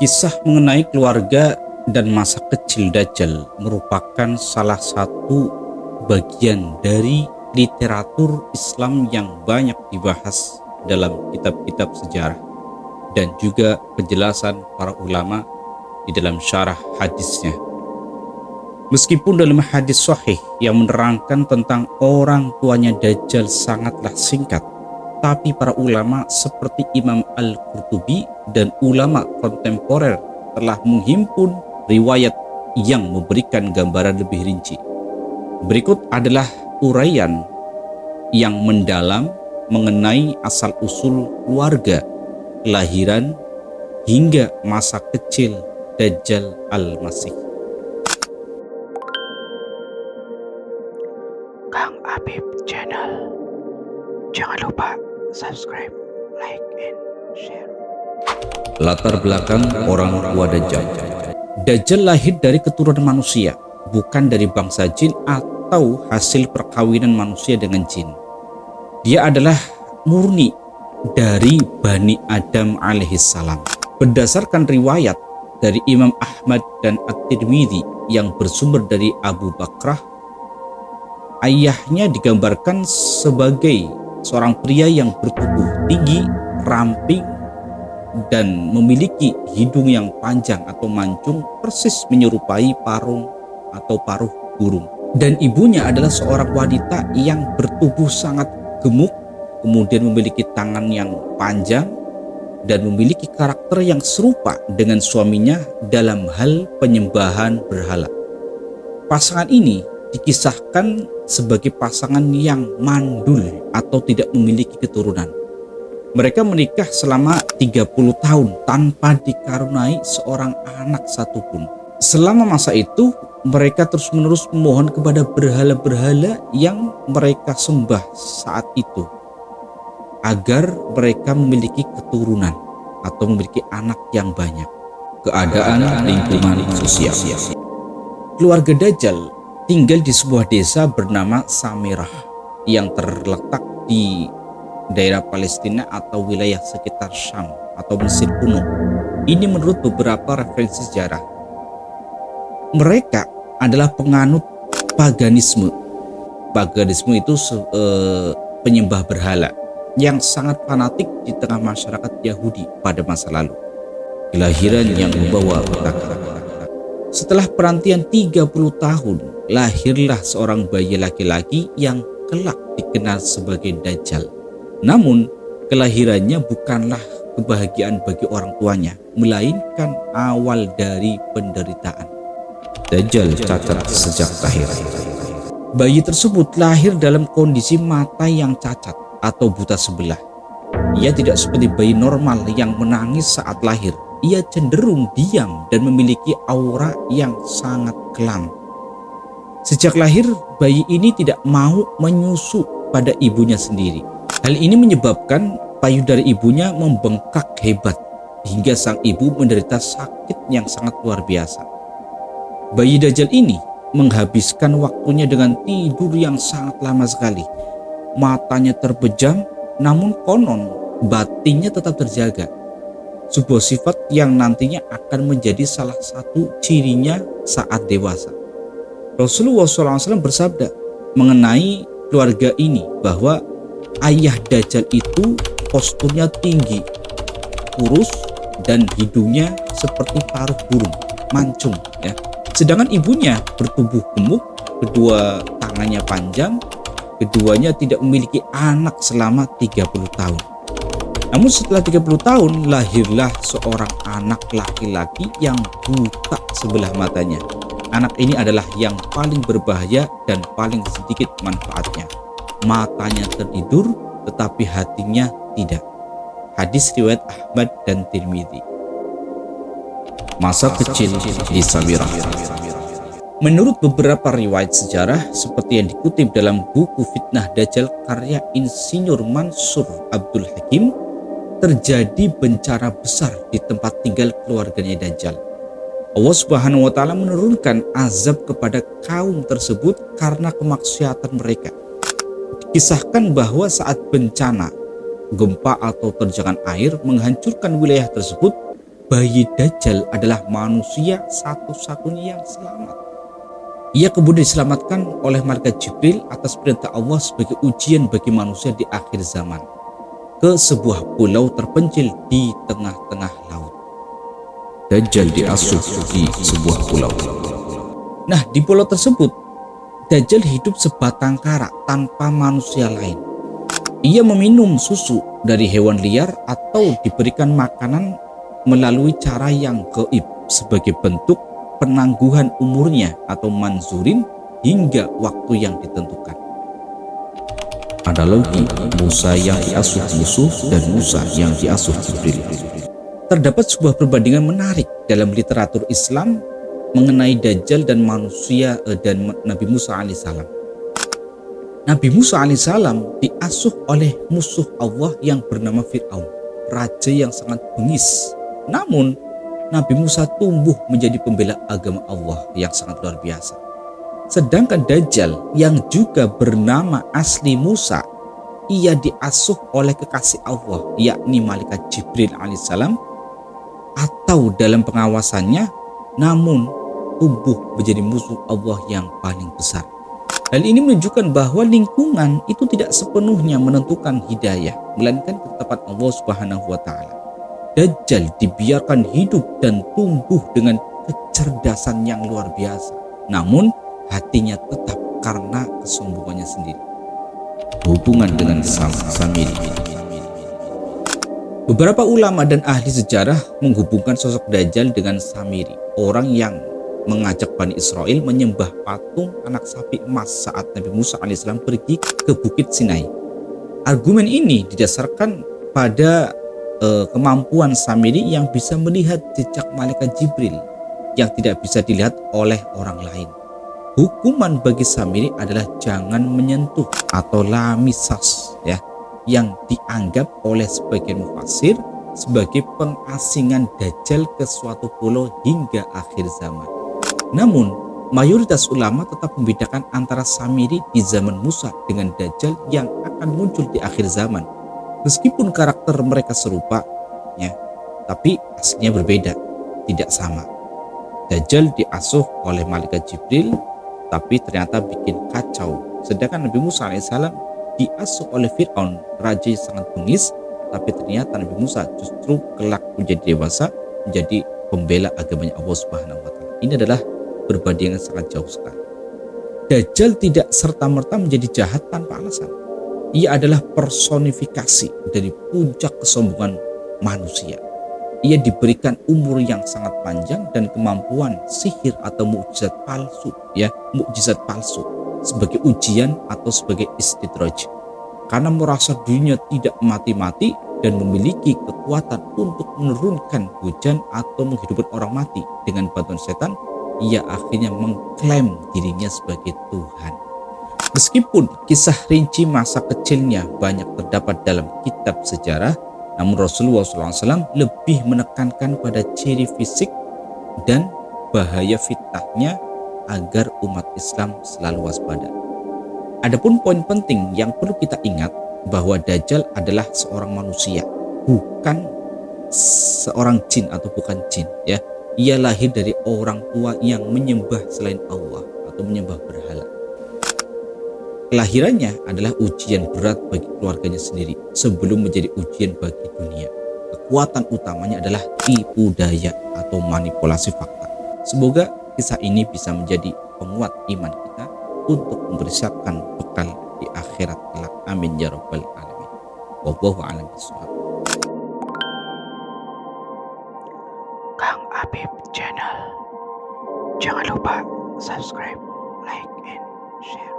Kisah mengenai keluarga dan masa kecil Dajjal merupakan salah satu bagian dari literatur Islam yang banyak dibahas dalam kitab-kitab sejarah dan juga penjelasan para ulama di dalam syarah hadisnya. Meskipun dalam hadis sahih yang menerangkan tentang orang tuanya Dajjal sangatlah singkat, tapi para ulama seperti Imam Al-Qurtubi dan ulama kontemporer telah menghimpun riwayat yang memberikan gambaran lebih rinci. Berikut adalah uraian yang mendalam mengenai asal-usul keluarga, kelahiran, hingga masa kecil Dajjal Al-Masih. Kang Habib Channel. Jangan lupa subscribe, like, and share. Latar belakang orang tua Dajjal. Dajjal lahir dari keturunan manusia, bukan dari bangsa jin atau hasil perkawinan manusia dengan jin. Dia adalah murni dari Bani Adam alaihissalam. Berdasarkan riwayat dari Imam Ahmad dan At-Tirmidzi yang bersumber dari Abu Bakrah, ayahnya digambarkan sebagai seorang pria yang bertubuh tinggi, ramping, dan memiliki hidung yang panjang atau mancung persis menyerupai parung atau paruh burung. Dan ibunya adalah seorang wanita yang bertubuh sangat gemuk, kemudian memiliki tangan yang panjang, dan memiliki karakter yang serupa dengan suaminya dalam hal penyembahan berhala. Pasangan ini dikisahkan sebagai pasangan yang mandul atau tidak memiliki keturunan. Mereka menikah selama 30 tahun tanpa dikaruniai seorang anak satupun. Selama masa itu, mereka terus-menerus memohon kepada berhala-berhala yang mereka sembah saat itu agar mereka memiliki keturunan atau memiliki anak yang banyak. Keadaan lingkungan sosial. Keluarga Dajjal tinggal di sebuah desa bernama Samirah yang terletak di daerah Palestina atau wilayah sekitar Syam atau Mesir kuno. Ini menurut beberapa referensi sejarah. Mereka adalah penganut paganisme. Paganisme itu penyembah berhala yang sangat fanatik di tengah masyarakat Yahudi pada masa lalu. Kelahiran yang membawa petaka. Setelah penantian 30 tahun, lahirlah seorang bayi laki-laki yang kelak dikenal sebagai Dajjal. Namun, kelahirannya bukanlah kebahagiaan bagi orang tuanya, melainkan awal dari penderitaan. Dajjal cacat sejak lahir. Bayi tersebut lahir dalam kondisi mata yang cacat atau buta sebelah. Ia tidak seperti bayi normal yang menangis saat lahir. Ia cenderung diam dan memiliki aura yang sangat kelam. Sejak lahir, bayi ini tidak mau menyusu pada ibunya sendiri. Hal ini menyebabkan payudara ibunya membengkak hebat hingga sang ibu menderita sakit yang sangat luar biasa. Bayi Dajjal ini menghabiskan waktunya dengan tidur yang sangat lama sekali. Matanya terbejam, namun konon batinnya tetap terjaga. Sebuah sifat yang nantinya akan menjadi salah satu cirinya saat dewasa. Rasulullah SAW bersabda mengenai keluarga ini bahwa ayah Dajjal itu posturnya tinggi, kurus, dan hidungnya seperti paruh burung, mancung ya. Sedangkan ibunya bertubuh gemuk, kedua tangannya panjang, keduanya tidak memiliki anak selama 30 tahun. Namun setelah 30 tahun lahirlah seorang anak laki-laki yang buta sebelah matanya. Anak ini adalah yang paling berbahaya dan paling sedikit manfaatnya. Matanya tertidur tetapi hatinya tidak. Hadis riwayat Ahmad dan Tirmidzi. Masa kecil di Samirah. Menurut beberapa riwayat sejarah seperti yang dikutip dalam buku Fitnah Dajjal karya Insinyur Mansur Abdul Hakim, terjadi bencana besar di tempat tinggal keluarganya Dajjal. Allah Subhanahu wa Ta'ala menurunkan azab kepada kaum tersebut karena kemaksiatan mereka. Dikisahkan bahwa saat bencana, gempa atau terjangan air menghancurkan wilayah tersebut, bayi Dajjal adalah manusia satu-satunya yang selamat. Ia kemudian diselamatkan oleh malaikat Jibril atas perintah Allah sebagai ujian bagi manusia di akhir zaman ke sebuah pulau terpencil di tengah-tengah laut. Dajjal diasuh di sebuah pulau. Nah, di pulau tersebut Dajjal hidup sebatang kara tanpa manusia lain. Ia meminum susu dari hewan liar atau diberikan makanan melalui cara yang gaib sebagai bentuk penangguhan umurnya atau manzurin hingga waktu yang ditentukan. Analogi Musa yang diasuh musuh dan Musa yang diasuh Jibril. Terdapat sebuah perbandingan menarik dalam literatur Islam mengenai Dajjal dan manusia dan Nabi Musa alaihissalam. Nabi Musa alaihissalam diasuh oleh musuh Allah yang bernama Fir'aun, raja yang sangat bengis. Namun Nabi Musa tumbuh menjadi pembela agama Allah yang sangat luar biasa. Sedangkan Dajjal yang juga bernama asli Musa, ia diasuh oleh kekasih Allah yakni malaikat Jibril alaihissalam atau dalam pengawasannya, namun tumbuh menjadi musuh Allah yang paling besar. Hal ini menunjukkan bahwa lingkungan itu tidak sepenuhnya menentukan hidayah, melainkan ketetapan Allah Subhanahu wa taala. Dajjal dibiarkan hidup dan tumbuh dengan kecerdasan yang luar biasa. Namun hatinya tetap karena kesombongannya sendiri. Hubungan dengan Samiri. Beberapa ulama dan ahli sejarah menghubungkan sosok Dajjal dengan Samiri, orang yang mengajak Bani Israel menyembah patung anak sapi emas saat Nabi Musa alaihissalam pergi ke Bukit Sinai. Argumen ini didasarkan pada kemampuan Samiri yang bisa melihat jejak malaikat Jibril yang tidak bisa dilihat oleh orang lain. Hukuman bagi Samiri adalah jangan menyentuh atau lamisas, ya, yang dianggap oleh sebagian mufassir sebagai pengasingan Dajjal ke suatu pulau hingga akhir zaman. Namun mayoritas ulama tetap membedakan antara Samiri di zaman Musa dengan Dajjal yang akan muncul di akhir zaman. Meskipun karakter mereka serupa, ya, tapi aslinya berbeda, tidak sama. Dajjal diasuh oleh malaikat Jibril, tapi ternyata bikin kacau. Sedangkan Nabi Musa alaihissalam diasuh oleh Fir'aun, raja yang sangat bengis, tapi ternyata Nabi Musa justru kelak menjadi dewasa, menjadi pembela agamanya Allah Subhanahu wa taala. Ini adalah perbandingan sangat jauh sekali. Dajjal tidak serta-merta menjadi jahat tanpa alasan. Ia adalah personifikasi dari puncak kesombongan manusia. Ia diberikan umur yang sangat panjang dan kemampuan sihir atau mukjizat palsu, ya, mukjizat palsu sebagai ujian atau sebagai istidraj. Karena merasa dirinya tidak mati-mati dan memiliki kekuatan untuk menurunkan hujan atau menghidupkan orang mati dengan bantuan setan, ia akhirnya mengklaim dirinya sebagai Tuhan. Meskipun kisah rinci masa kecilnya banyak terdapat dalam kitab sejarah, namun Rasulullah SAW lebih menekankan pada ciri fisik dan bahaya fitnahnya agar umat Islam selalu waspada. Adapun poin penting yang perlu kita ingat bahwa Dajjal adalah seorang manusia, bukan seorang jin atau bukan jin, ya. Ia lahir dari orang tua yang menyembah selain Allah atau menyembah berhala. Kelahirannya adalah ujian berat bagi keluarganya sendiri sebelum menjadi ujian bagi dunia. Kekuatan utamanya adalah tipu daya atau manipulasi fakta. Semoga kisah ini bisa menjadi penguat iman kita untuk mempersiapkan bekal di akhirat kelak. Amin ya rabbal alamin. Wallahu a'lam bishawab. Kang Habib Channel. Jangan lupa subscribe, like, and share.